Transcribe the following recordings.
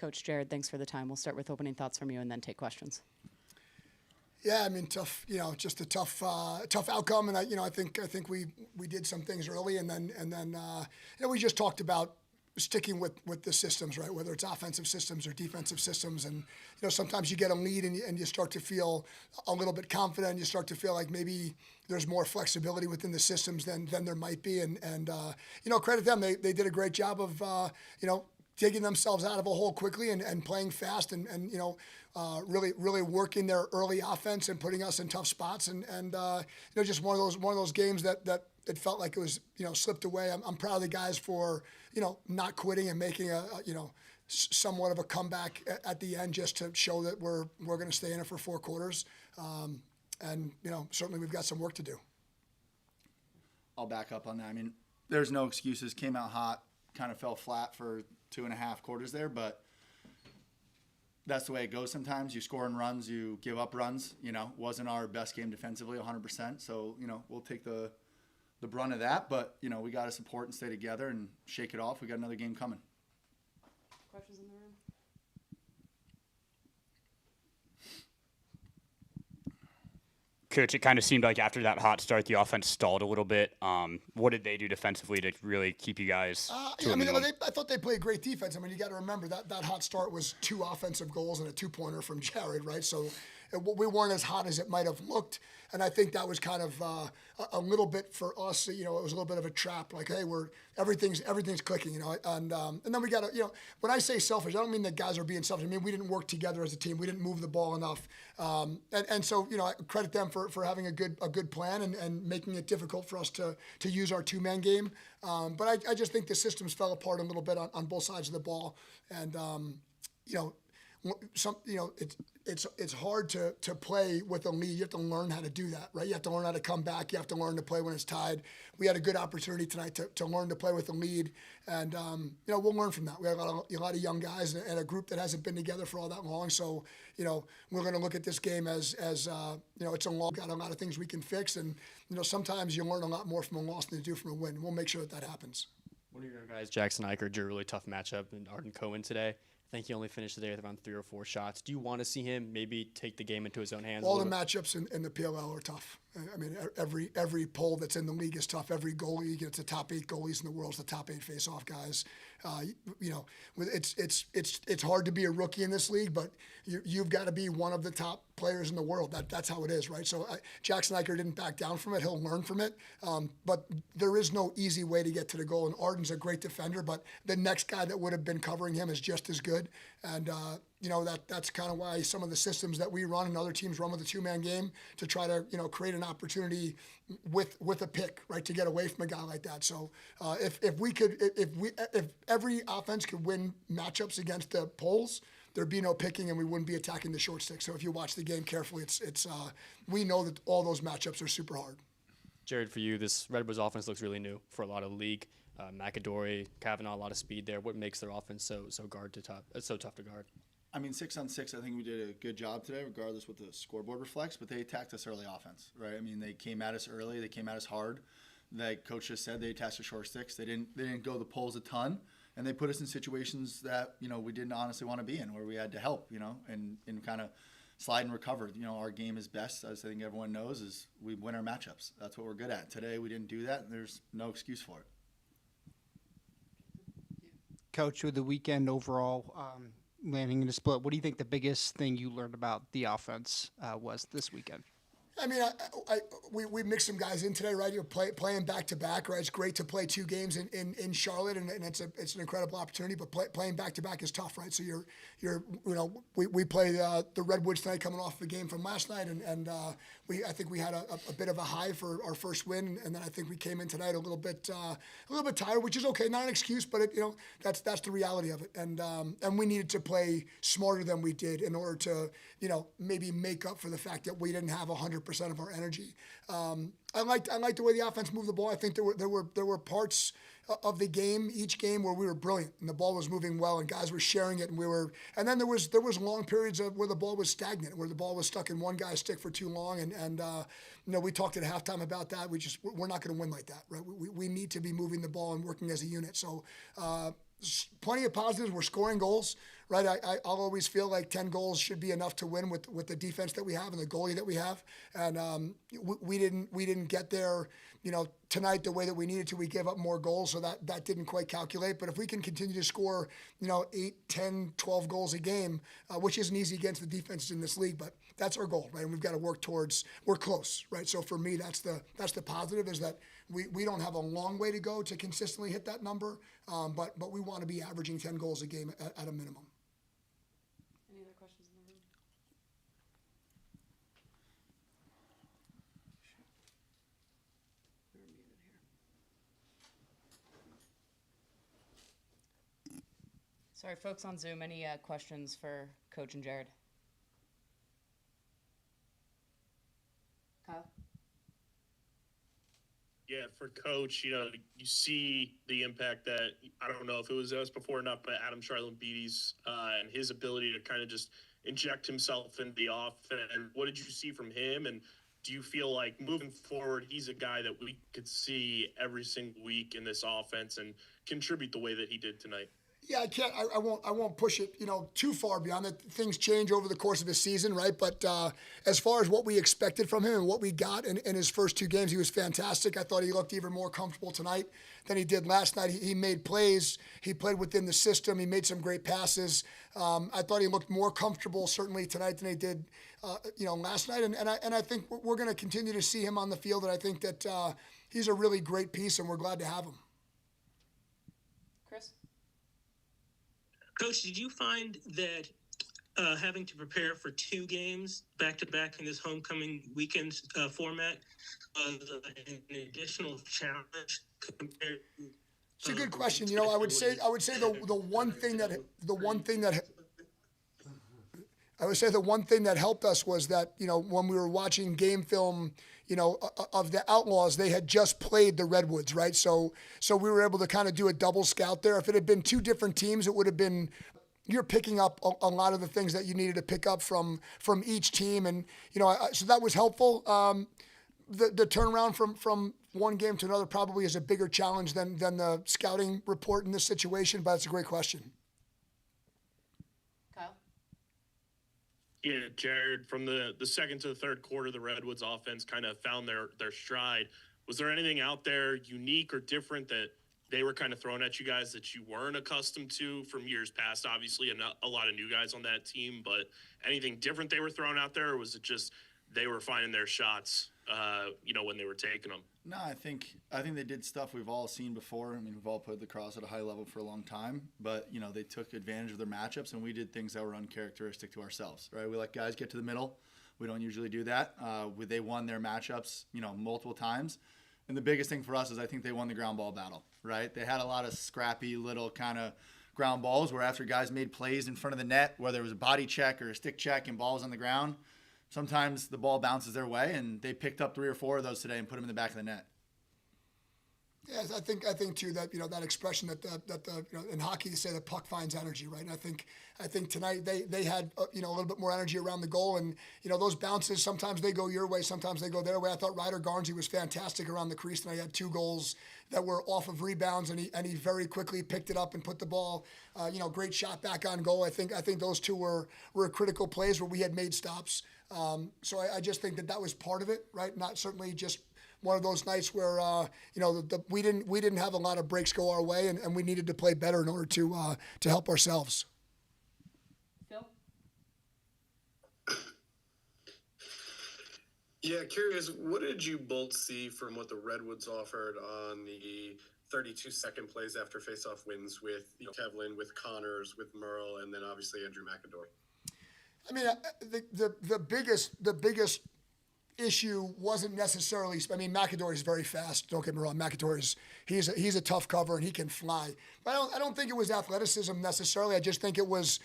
Coach Jared, thanks for the time. We'll start with opening thoughts from you and then take questions. Yeah, I mean, tough. Just a tough outcome, and I think we did some things early, and then we just talked about sticking with the systems, right? Whether it's offensive systems or defensive systems, and sometimes you get a lead and you start to feel a little bit confident. You start to feel like maybe there's more flexibility within the systems than there might be, and credit them. They did a great job of digging themselves out of a hole quickly and playing fast and really working their early offense and putting us in tough spots and just one of those games that it felt like it was slipped away. I'm proud of the guys for not quitting and making a somewhat of a comeback at the end just to show that we're going to stay in it for 4 quarters, and certainly we've got some work to do. I'll back up on that. I mean, there's no excuses. Came out hot, kind of fell flat for 2.5 quarters there, but that's the way it goes sometimes. You score in runs, you give up runs. Wasn't our best game defensively 100%. So, we'll take the brunt of that. But, we got to support and stay together and shake it off. We got another game coming. Questions in the room? Coach, it kind of seemed like after that hot start, the offense stalled a little bit. What did they do defensively to really keep you guys to a minimum? I thought they played great defense. I mean, you got to remember that hot start was 2 offensive goals and a 2-pointer from Jared, right? So we weren't as hot as it might have looked, and I think that was kind of a little bit for us. It was a little bit of a trap. Like, hey, everything's clicking, and then we got to, when I say selfish, I don't mean that guys are being selfish. I mean we didn't work together as a team. We didn't move the ball enough, and so I credit them for having a good plan and making it difficult for us to use our 2-man game. But I just think the systems fell apart a little bit on both sides of the ball, and it's hard to play with a lead. You have to learn how to do that, right? You have to learn how to come back. You have to learn to play when it's tied. We had a good opportunity tonight to learn to play with a lead, and we'll learn from that. We have a lot of young guys and a group that hasn't been together for all that long. So we're going to look at this game as it's a long. Got a lot of things we can fix, and sometimes you learn a lot more from a loss than you do from a win. We'll make sure that happens. One of your guys, Jackson Eicher, drew a really tough matchup in Arden Cohen today. I think he only finished the day with around 3 or 4 shots. Do you want to see him maybe take the game into his own hands? All the matchups in the PLL are tough. I mean, every poll that's in the league is tough. Every goalie, it's the top 8 goalies in the world, it's the top 8 face-off guys. It's hard to be a rookie in this league, but you've got to be one of the top players in the world. That's how it is, right? So Jackson Eicher didn't back down from it. He'll learn from it. But there is no easy way to get to the goal. And Arden's a great defender, but the next guy that would have been covering him is just as good. And that's kind of why some of the systems that we run and other teams run with a 2-man game to try to create an opportunity with a pick, right, to get away from a guy like that. So if every offense could win matchups against the poles, there'd be no picking and we wouldn't be attacking the short stick. So if you watch the game carefully, it's we know that all those matchups are super hard. Jared, for you, this Redwoods offense looks really new for a lot of the league. McAdory, Kavanaugh, a lot of speed there. What makes their offense so tough to guard? I mean, 6-on-6, I think we did a good job today, regardless what the scoreboard reflects, but they attacked us early offense, right? I mean, they came at us early. They came at us hard. Like Coach just said, they attacked the short sticks. They didn't go the poles a ton, and they put us in situations that, we didn't honestly want to be in, where we had to help, and kind of slide and recover. Our game is best, as I think everyone knows, is we win our matchups. That's what we're good at. Today, we didn't do that, and there's no excuse for it. Coach, with the weekend overall, landing in a split, what do you think the biggest thing you learned about the offense was this weekend? I mean, we mixed some guys in today, right? You're playing back to back, right? It's great to play 2 games in Charlotte, and it's an incredible opportunity. But playing back to back is tough, right? So we play the Redwoods tonight, coming off the game from last night, and I think we had a bit of a high for our first win, and then I think we came in tonight a little bit tired, which is okay, not an excuse, but that's the reality of it, and we needed to play smarter than we did in order to maybe make up for the fact that we didn't have 100% of our energy. I liked the way the offense moved the ball. I think there were parts of the game, each game, where we were brilliant and the ball was moving well and guys were sharing it, and then there was long periods where the ball was stagnant, where the ball was stuck in one guy's stick for too long, and we talked at halftime about that. We're not going to win like that, right? We need to be moving the ball and working as a unit. So plenty of positives. We're scoring goals, right? I'll always feel like 10 goals should be enough to win with the defense that we have and the goalie that we have. And we didn't get there, tonight the way that we needed to. We gave up more goals, so that didn't quite calculate. But if we can continue to score, 8, 10, 12 goals a game, which isn't easy against the defenses in this league, but that's our goal, right? And we've got to work towards. We're close, right? So for me, that's the positive, is that we don't have a long way to go to consistently hit that number, but we want to be averaging 10 goals a game at a minimum. Any other questions in the room? We're muted here. Sorry, folks on Zoom, any questions for Coach and Jared? Kyle? Yeah, for Coach, you see the impact that, I don't know if it was us before or not, but Adam Charlambides and his ability to kind of just inject himself into the offense. And what did you see from him? And do you feel like moving forward, he's a guy that we could see every single week in this offense and contribute the way that he did tonight? Yeah, I won't push it, too far beyond that. Things change over the course of his season, right? But as far as what we expected from him and what we got in his first 2 games, he was fantastic. I thought he looked even more comfortable tonight than he did last night. He made plays. He played within the system. He made some great passes. I thought he looked more comfortable certainly tonight than he did, last night. And I think we're going to continue to see him on the field. And I think that he's a really great piece, and we're glad to have him. Chris? Coach, did you find that having to prepare for 2 games back-to-back in this homecoming weekend format was an additional challenge compared to? It's a good question. I would say the one thing that helped us was that when we were watching game film, of the Outlaws, they had just played the Redwoods, right? So we were able to kind of do a double scout there. If it had been 2 different teams, it would have been, you're picking up a lot of the things that you needed to pick up from each team, and so that was helpful. The turnaround from one game to another probably is a bigger challenge than the scouting report in this situation, but it's a great question. Kyle? Yeah, Jared, from the second to the third quarter, the Redwoods offense kind of found their stride. Was there anything out there unique or different that they were kind of throwing at you guys that you weren't accustomed to from years past? Obviously, a lot of new guys on that team, but anything different they were throwing out there, or was it just they were finding their shots, when they were taking them? No, I think they did stuff we've all seen before. I mean, we've all played lacrosse at a high level for a long time, but they took advantage of their matchups, and we did things that were uncharacteristic to ourselves, right? We let guys get to the middle. We don't usually do that. They won their matchups, multiple times. And the biggest thing for us is I think they won the ground ball battle, right? They had a lot of scrappy little kind of ground balls where after guys made plays in front of the net, whether it was a body check or a stick check and balls on the ground, sometimes the ball bounces their way, and they picked up 3 or 4 of those today and put them in the back of the net. Yes, I think too that that expression that in hockey they say the puck finds energy, right? And I think tonight they had a little bit more energy around the goal, and those bounces sometimes they go your way, sometimes they go their way. I thought Ryder Garnsey was fantastic around the crease tonight. He had 2 goals that were off of rebounds, and he very quickly picked it up and put the ball, great shot back on goal. I think those 2 were critical plays where we had made stops. So I just think that was part of it, right? Not certainly just one of those nights where we didn't have a lot of breaks go our way, and we needed to play better in order to help ourselves. Phil? Yeah, curious, what did you both see from what the Redwoods offered on the 32-second plays after faceoff wins with Kevlin, with Connors, with Merle, and then obviously Andrew McAdory? I mean, the biggest issue wasn't necessarily. I mean, McAdory is very fast. Don't get me wrong. McAdory he's a tough cover and he can fly. But I don't think it was athleticism necessarily. I just think it was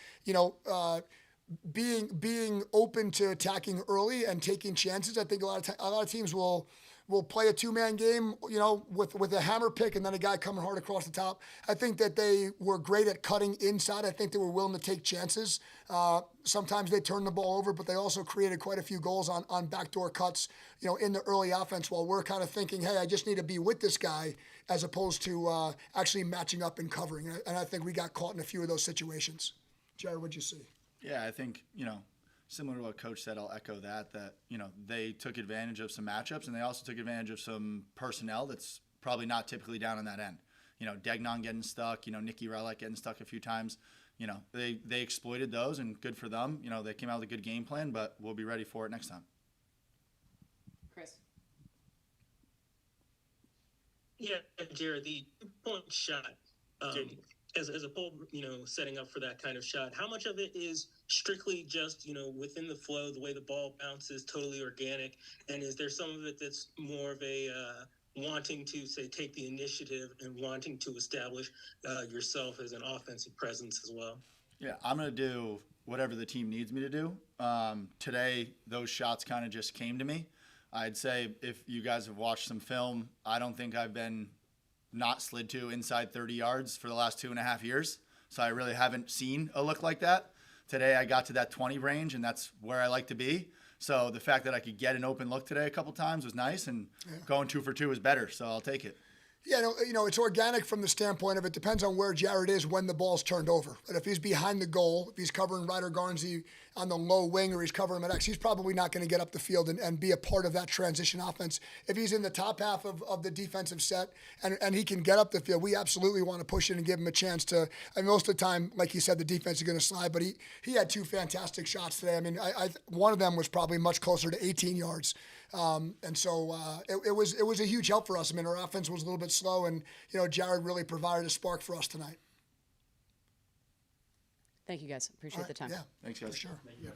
being open to attacking early and taking chances. I think a lot of teams will we'll play a 2-man game, you know, with a hammer pick and then a guy coming hard across the top. I think that they were great at cutting inside. I think they were willing to take chances. Sometimes they turned the ball over, but they also created quite a few goals on backdoor cuts, you know, in the early offense while we're kind of thinking, hey, I just need to be with this guy as opposed to actually matching up and covering. And I think we got caught in a few of those situations. Jared, what'd you see? Yeah, I think, similar to what Coach said, I'll echo that, they took advantage of some matchups and they also took advantage of some personnel that's probably not typically down on that end. Degnon getting stuck, Nicky Relic getting stuck a few times. They exploited those and good for them. They came out with a good game plan, but we'll be ready for it next time. Chris. Yeah, Jared, the 2-point shot, as a pole, setting up for that kind of shot, how much of it is strictly just, within the flow, the way the ball bounces, totally organic? And is there some of it that's more of a wanting to, say, take the initiative and wanting to establish yourself as an offensive presence as well? Yeah, I'm going to do whatever the team needs me to do. Today, those shots kind of just came to me. I'd say if you guys have watched some film, I don't think I've been not slid to inside 30 yards for the last 2.5 years. So I really haven't seen a look like that. Today I got to that 20 range, and that's where I like to be. So the fact that I could get an open look today a couple times was nice, and going 2 for 2 is better. So I'll take it. Yeah, it's organic from the standpoint of it depends on where Jared is when the ball's turned over. But if he's behind the goal, if he's covering Ryder Garnsey on the low wing or he's covering him at X, he's probably not going to get up the field and be a part of that transition offense. If he's in the top half of the defensive set and he can get up the field, we absolutely want to push it and give him a chance to. And most of the time, like he said, the defense is going to slide. But he had 2 fantastic shots today. I mean, one of them was probably much closer to 18 yards. And so it was a huge help for us. I mean, our offense was a little bit slow, and Jared really provided a spark for us tonight. Thank you, guys. Appreciate the time. Yeah, Thanks, guys. for sure. Yeah.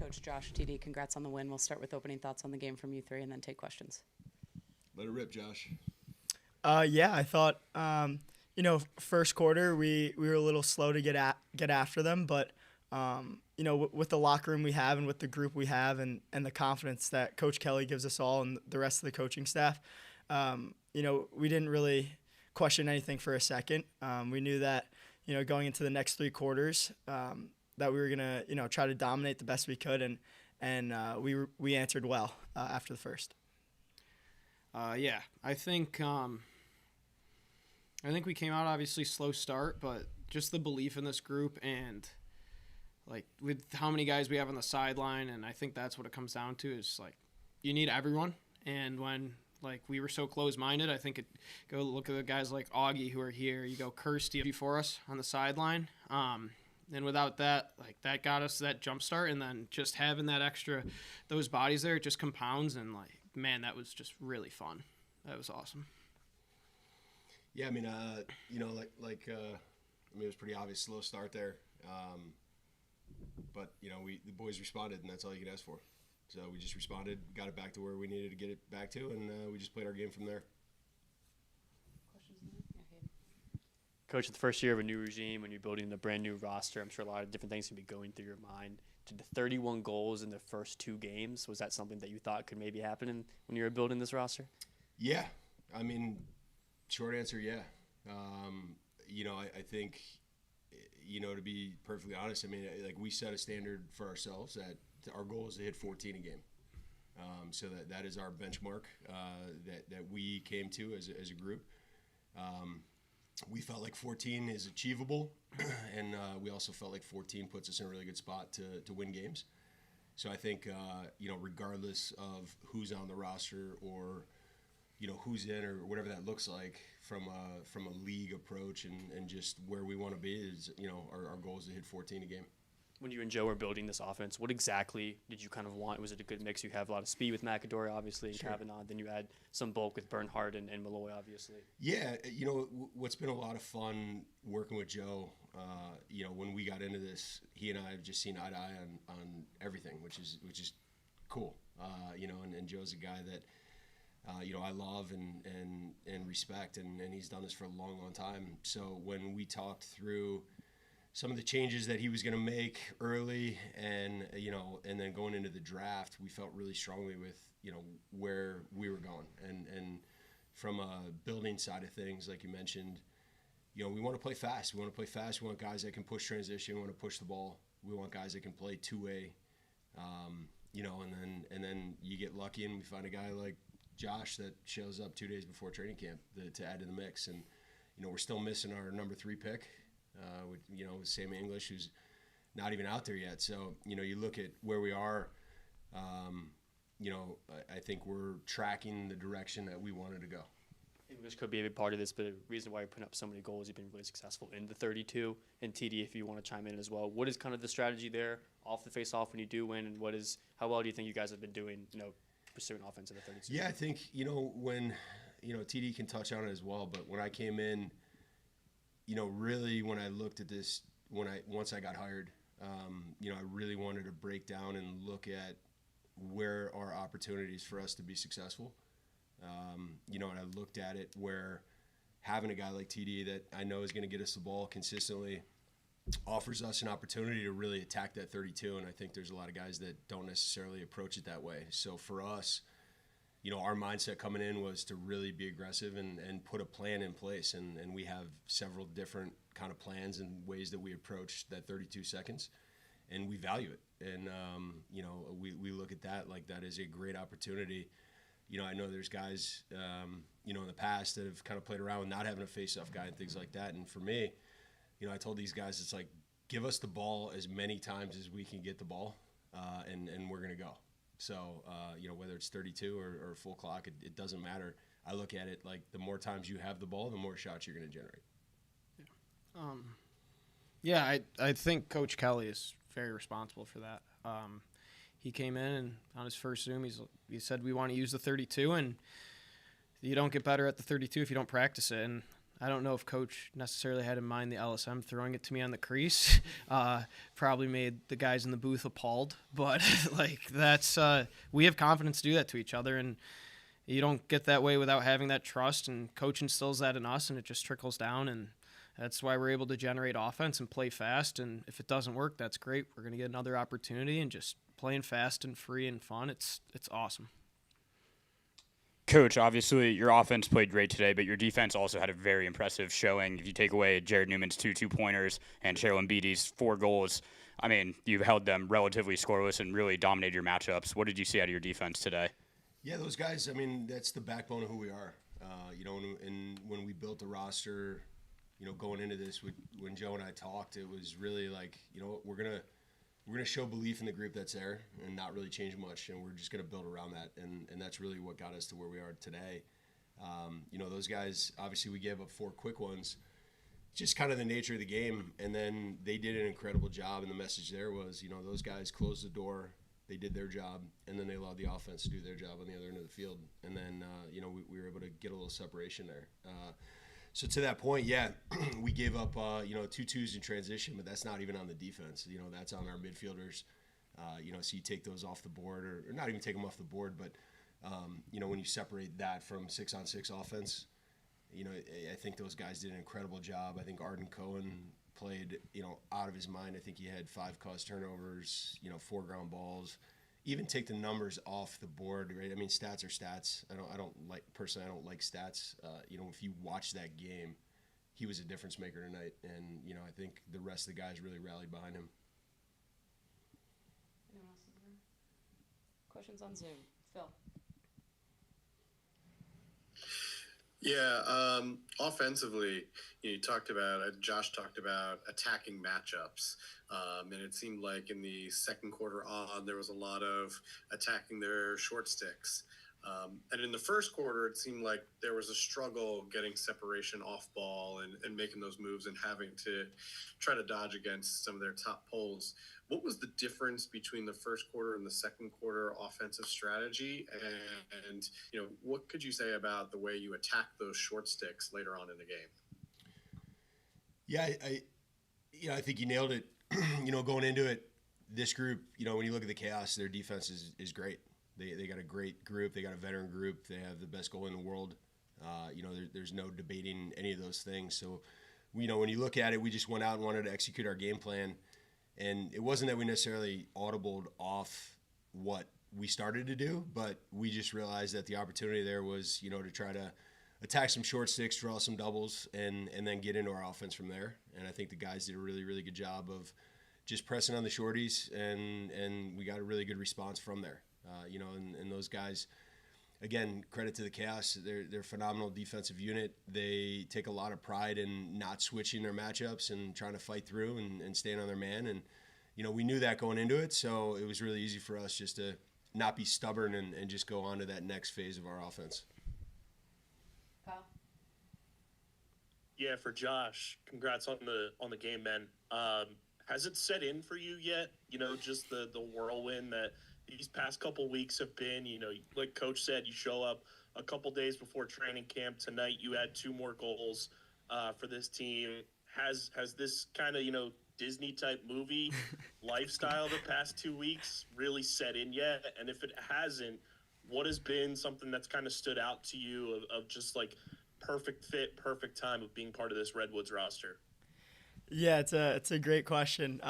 Coach Josh, TD, congrats on the win. We'll start with opening thoughts on the game from you three and then take questions. Let it rip, Josh. Yeah, I thought, first quarter we were a little slow to get after them, but with the locker room we have and with the group we have and the confidence that Coach Kelly gives us all and the rest of the coaching staff, we didn't really question anything for a second. We knew that, going into the next three quarters, that we were gonna, try to dominate the best we could, and we answered well after the first. Yeah, I think we came out obviously slow start, but just the belief in this group and like with how many guys we have on the sideline, and I think that's what it comes down to is like you need everyone. And when like we were so close-minded, I think go look at the guys like Augie who are here. You go Kirsty before us on the sideline. And without that, like that got us that jump start, and then just having that extra, those bodies there, it just compounds. And like, man, that was just really fun. That was awesome. Yeah, I mean, it was pretty obvious slow start there, but the boys responded, and that's all you can ask for. So we just responded, got it back to where we needed to get it back to, and we just played our game from there. Coach, the first year of a new regime, when you're building a brand new roster, I'm sure a lot of different things can be going through your mind. Did the 31 goals in the first two games, was that something that you thought could maybe happen when you were building this roster? Yeah. I mean, short answer, yeah. I think, to be perfectly honest, I mean, like we set a standard for ourselves that our goal is to hit 14 a game. So that is our benchmark that we came to as a group. We felt like 14 is achievable, and we also felt like 14 puts us in a really good spot to win games. So I think, regardless of who's on the roster or, who's in or whatever that looks like from a league approach and just where we want to be is, our goal is to hit 14 a game. When you and Joe were building this offense, what exactly did you kind of want? Was it a good mix? You have a lot of speed with McAdory, obviously, and Sure. Kavanaugh. Then you had some bulk with Bernhardt and Malloy, obviously. Yeah, what's been a lot of fun working with Joe, when we got into this, he and I have just seen eye to eye on everything, which is cool. And Joe's a guy that, I love and respect, and he's done this for a long, long time. So when we talked through some of the changes that he was going to make early and then going into the draft, we felt really strongly with, where we were going. And from a building side of things, like you mentioned, we want to play fast. We want to play fast. We want guys that can push transition. We want to push the ball. We want guys that can play two-way, and then you get lucky and we find a guy like Josh that shows up 2 days before training camp to add to the mix. And, we're still missing our number 3 pick. With Sam English, who's not even out there yet. So, you look at where we are, I think we're tracking the direction that we wanted to go. English could be a big part of this, but the reason why you're putting up so many goals, you've been really successful in the 32. And TD, if you want to chime in as well, what is kind of the strategy there off the face-off when you do win, and how well do you think you guys have been doing, pursuing offense in the 32? Yeah, I think, when, TD can touch on it as well, but when I came in, really when I looked at this, once I got hired, I really wanted to break down and look at where are opportunities for us to be successful. And I looked at it where having a guy like TD that I know is going to get us the ball consistently offers us an opportunity to really attack that 32. And I think there's a lot of guys that don't necessarily approach it that way. So for us, our mindset coming in was to really be aggressive and put a plan in place. And we have several different kind of plans and ways that we approach that 32 seconds, and we value it. And, we look at that like that is a great opportunity. I know there's guys, in the past that have kind of played around with not having a face-off guy and things like that. And for me, I told these guys, it's like, give us the ball as many times as we can get the ball, and we're going to go. So, whether it's 32 or full clock, it doesn't matter. I look at it like the more times you have the ball, the more shots you're going to generate. I think Coach Kelly is very responsible for that. He came in and on his first Zoom, he said we want to use the 32, and you don't get better at the 32 if you don't practice it. And I don't know if coach necessarily had in mind the LSM throwing it to me on the crease. Probably made the guys in the booth appalled, but that's we have confidence to do that to each other, and you don't get that way without having that trust, and coach instills that in us, and it just trickles down, and that's why we're able to generate offense and play fast. And if it doesn't work, that's great. We're going to get another opportunity, and just playing fast and free and fun, it's awesome. Coach, obviously your offense played great today, but your defense also had a very impressive showing. If you take away Jared Newman's 2 2-pointers and Sherilyn Beatty's 4 goals, I mean, you've held them relatively scoreless and really dominated your matchups. What did you see out of your defense today? Yeah, those guys, I mean, that's the backbone of who we are. And when we built the roster, going into this, when Joe and I talked, it was really like, we're gonna show belief in the group that's there and not really change much, and we're just gonna build around that, and that's really what got us to where we are today. Those guys, obviously we gave up 4 quick ones, just kind of the nature of the game, and then they did an incredible job, and the message there was, those guys closed the door, they did their job, and then they allowed the offense to do their job on the other end of the field, and then we were able to get a little separation there. So to that point, yeah, we gave up 2 twos in transition, but that's not even on the defense. That's on our midfielders. So you take those off the board, or not even take them off the board, but when you separate that from 6-on-6 offense, I think those guys did an incredible job. I think Arden Cohen played out of his mind. I think he had 5 caused turnovers, 4 ground balls. Even take the numbers off the board, right? I mean, stats are stats. I don't like stats. If you watch that game, he was a difference maker tonight, and I think the rest of the guys really rallied behind him. Anyone else in the room? Questions on Zoom? Phil. Yeah, offensively, Josh talked about attacking matchups, and it seemed like in the second quarter on, there was a lot of attacking their short sticks. And in the first quarter, it seemed like there was a struggle getting separation off ball and making those moves and having to try to dodge against some of their top poles. What was the difference between the first quarter and the second quarter offensive strategy? And what could you say about the way you attack those short sticks later on in the game? Yeah, I think you nailed it. Going into it, this group, when you look at the chaos, their defense is great. They got a great group. They got a veteran group. They have the best goalie in the world. There's no debating any of those things. So, when you look at it, we just went out and wanted to execute our game plan. And it wasn't that we necessarily audibled off what we started to do, but we just realized that the opportunity there was, to try to attack some short sticks, draw some doubles, and then get into our offense from there. And I think the guys did a really, really good job of just pressing on the shorties, and we got a really good response from there. And those guys, again, credit to the Chaos. They're a phenomenal defensive unit. They take a lot of pride in not switching their matchups and trying to fight through and staying on their man. And, we knew that going into it, so it was really easy for us just to not be stubborn and just go on to that next phase of our offense. Kyle? Yeah, for Josh, congrats on the game, man. Has it set in for you yet? Just the whirlwind that these past couple weeks have been. Like Coach said, you show up a couple days before training camp. Tonight, you had 2 more goals for this team. Has this kind of Disney type movie lifestyle the past 2 weeks really set in yet? And if it hasn't, what has been something that's kind of stood out to you of just like perfect fit, perfect time of being part of this Redwoods roster? Yeah, it's a great question.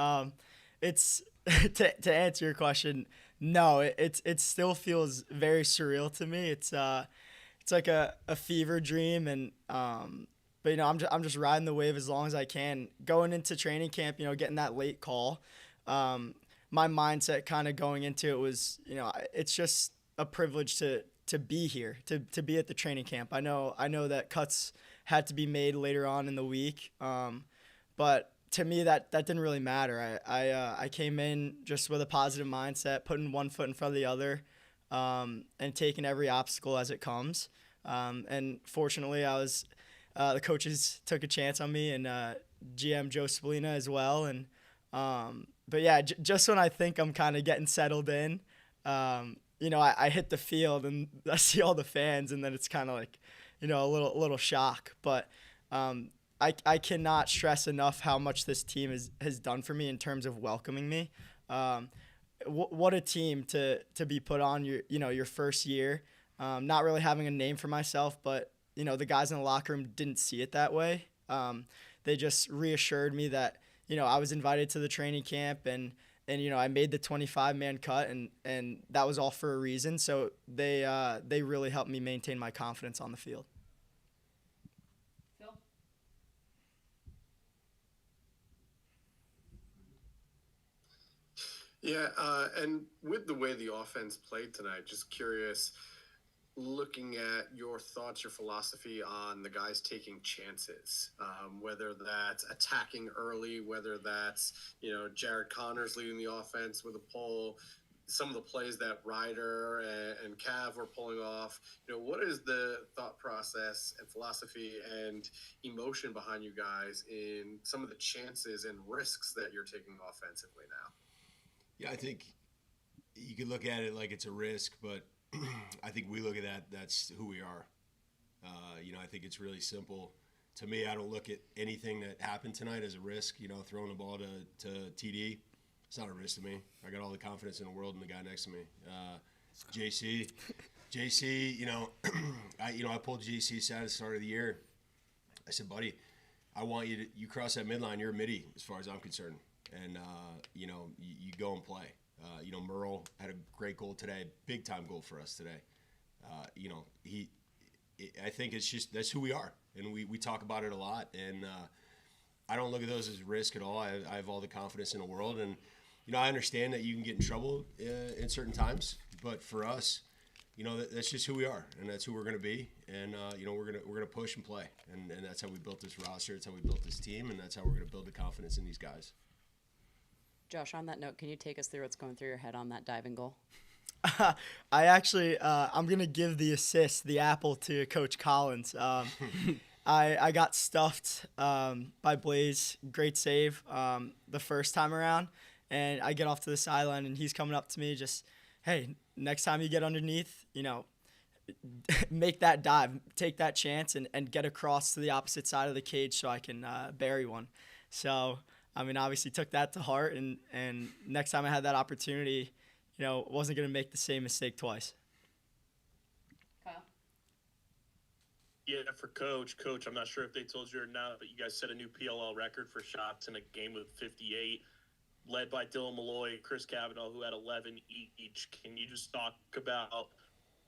It's to answer your question, no, it still feels very surreal to me. It's like a fever dream, and but I'm just riding the wave as long as I can. Going into training camp, getting that late call, my mindset kind of going into it was, it's just a privilege to be here, to be at the training camp. I know that cuts had to be made later on in the week, but to me, that didn't really matter. I came in just with a positive mindset, putting one foot in front of the other, and taking every obstacle as it comes. And fortunately, the coaches took a chance on me, and GM Joe Spolina as well. And but yeah, just when I think I'm kind of getting settled in, I hit the field and I see all the fans, and then it's kind of like, a little shock. But I cannot stress enough how much this team has done for me in terms of welcoming me. What a team to be put on your first year. Not really having a name for myself, but the guys in the locker room didn't see it that way. They just reassured me that I was invited to the training camp and I made the 25-man cut and that was all for a reason. So they really helped me maintain my confidence on the field. Phil? Yeah, and with the way the offense played tonight, just curious, looking at your thoughts, your philosophy on the guys taking chances, whether that's attacking early, whether that's, Jared Connors leading the offense with a pull, some of the plays that Ryder and Cav were pulling off. What is the thought process and philosophy and emotion behind you guys in some of the chances and risks that you're taking offensively now? Yeah, I think you could look at it like it's a risk, but I think we look at that, that's who we are. I think it's really simple. To me, I don't look at anything that happened tonight as a risk. Throwing the ball to TD, it's not a risk to me. I got all the confidence in the world in the guy next to me. JC, I pulled JC aside at the start of the year. I said, buddy, I want you cross that midline, you're a midi as far as I'm concerned. And, you go and play. Merle had a great goal today, big time goal for us today. I think it's just, that's who we are. And we talk about it a lot. And I don't look at those as risk at all. I have all the confidence in the world. And, I understand that you can get in trouble in certain times. But for us, that's just who we are. And that's who we're going to be. And, we're going to push and play. And that's how we built this roster. That's how we built this team. And that's how we're going to build the confidence in these guys. Josh, on that note, can you take us through what's going through your head on that diving goal? I actually, I'm going to give the assist, the apple, to Coach Collins. I got stuffed by Blaze. Great save the first time around. And I get off to the sideline, and he's coming up to me just, hey, next time you get underneath, make that dive, take that chance, and get across to the opposite side of the cage so I can bury one. So, obviously took that to heart, and next time I had that opportunity, wasn't going to make the same mistake twice. Kyle? Yeah, for Coach, I'm not sure if they told you or not, but you guys set a new PLL record for shots in a game with 58, led by Dylan Malloy, Chris Cavanaugh, who had 11 each. Can you just talk about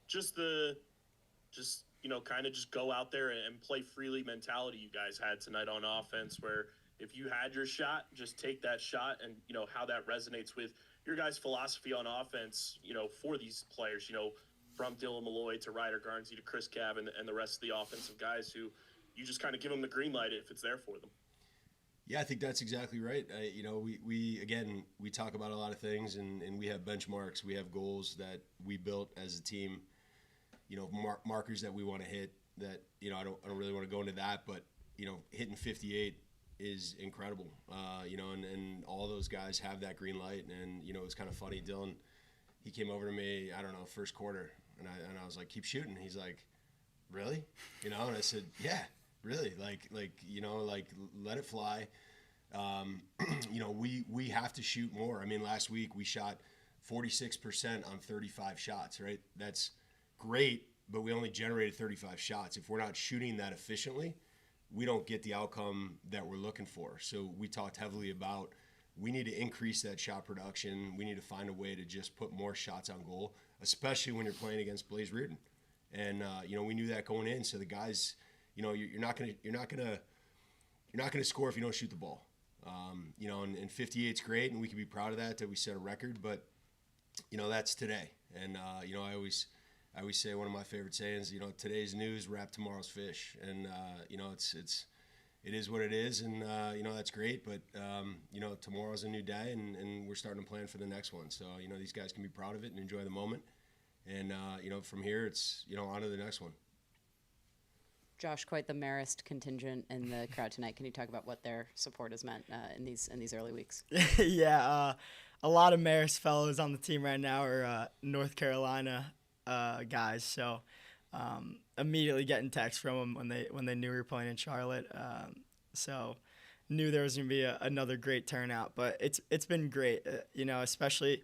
just kind of just go out there and play freely mentality you guys had tonight on offense, where if you had your shot, just take that shot, and how that resonates with your guys' philosophy on offense, for these players, from Dylan Malloy to Ryder Garnsey to Chris Cav and the rest of the offensive guys who you just kind of give them the green light if it's there for them. Yeah, I think that's exactly right. We talk about a lot of things, and we have benchmarks. We have goals that we built as a team, markers that we want to hit that, I don't really want to go into that, but, hitting 58 is incredible, and all those guys have that green light. And, it's kind of funny. Dylan, he came over to me, I don't know, first quarter, and I was like, keep shooting. He's like, really? And I said, yeah, really. Like, let it fly. We have to shoot more. Last week we shot 46% on 35 shots, right? That's great, but we only generated 35 shots. If we're not shooting that efficiently, we don't get the outcome that we're looking for. So we talked heavily about we need to increase that shot production. We need to find a way to just put more shots on goal, especially when you're playing against Blaze Reardon. And we knew that going in. So the guys, you're not gonna score if you don't shoot the ball. And 58's great, and we can be proud of that we set a record. But that's today. And I always say one of my favorite sayings, today's news wrap tomorrow's fish. And, it is what it is. And, that's great. But, tomorrow's a new day, and we're starting to plan for the next one. So, these guys can be proud of it and enjoy the moment. And, from here, it's, on to the next one. Josh, quite the Marist contingent in the crowd tonight. Can you talk about what their support has meant in these early weeks? Yeah, a lot of Marist fellows on the team right now are North Carolina guys. So immediately getting texts from them when they knew we were playing in Charlotte. So knew there was going to be another great turnout. But it's been great, especially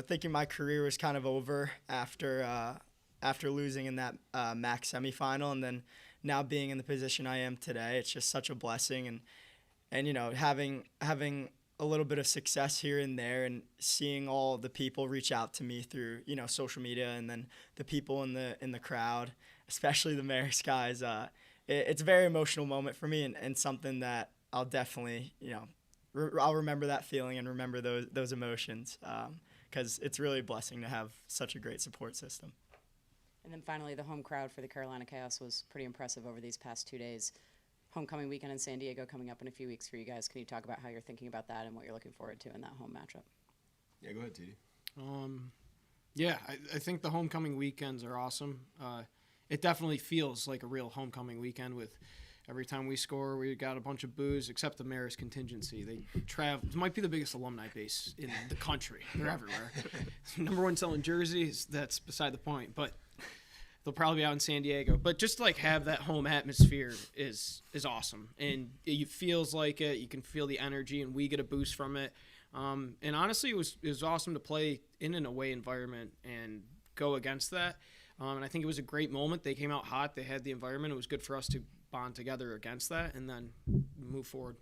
thinking my career was kind of over after losing in that MAC semifinal, and then now being in the position I am today. It's just such a blessing, and having a little bit of success here and there, and seeing all the people reach out to me through social media, and then the people in the crowd, especially the Marist guys. It's a very emotional moment for me, and something that I'll definitely I'll remember that feeling and remember those emotions, because it's really a blessing to have such a great support system. And then finally, the home crowd for the Carolina Chaos was pretty impressive over these past 2 days. Homecoming weekend in San Diego coming up in a few weeks for you guys. Can you talk about how you're thinking about that and what you're looking forward to in that home matchup? Yeah, go ahead, TD. Yeah, I think the homecoming weekends are awesome. It definitely feels like a real homecoming weekend with every time we score, we got a bunch of boos, except the Marist contingency. They travel. It might be the biggest alumni base in the country. They're everywhere. Number one selling jerseys, that's beside the point. But they'll probably be out in San Diego. But just to have that home atmosphere is awesome. And it feels like it. You can feel the energy, and we get a boost from it. And honestly, it was awesome to play in an away environment and go against that. And I think it was a great moment. They came out hot. They had the environment. It was good for us to bond together against that and then move forward.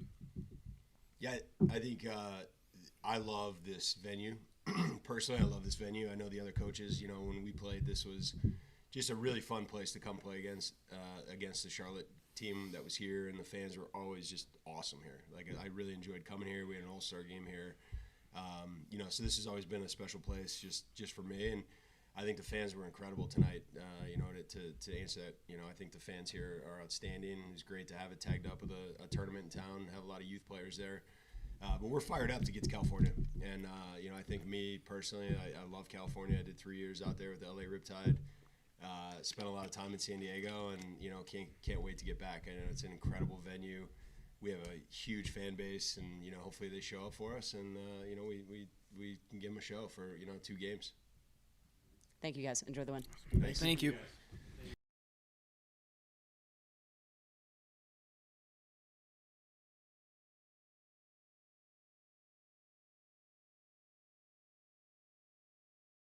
Yeah, I think I love this venue. Personally, I love this venue. I know the other coaches, when we played, this was just a really fun place to come play against the Charlotte team that was here, and the fans were always just awesome here. I really enjoyed coming here. We had an all-star game here. So this has always been a special place just for me, and I think the fans were incredible tonight. To answer that, I think the fans here are outstanding. It was great to have it tagged up with a tournament in town, have a lot of youth players there. But we're fired up to get to California. And, I think me personally, I love California. I did 3 years out there with the LA Riptide. Spent a lot of time in San Diego, and, can't wait to get back. I know it's an incredible venue. We have a huge fan base, and, hopefully they show up for us. And, we can give them a show for, 2 games. Thank you, guys. Enjoy the win. Thanks. Thank you.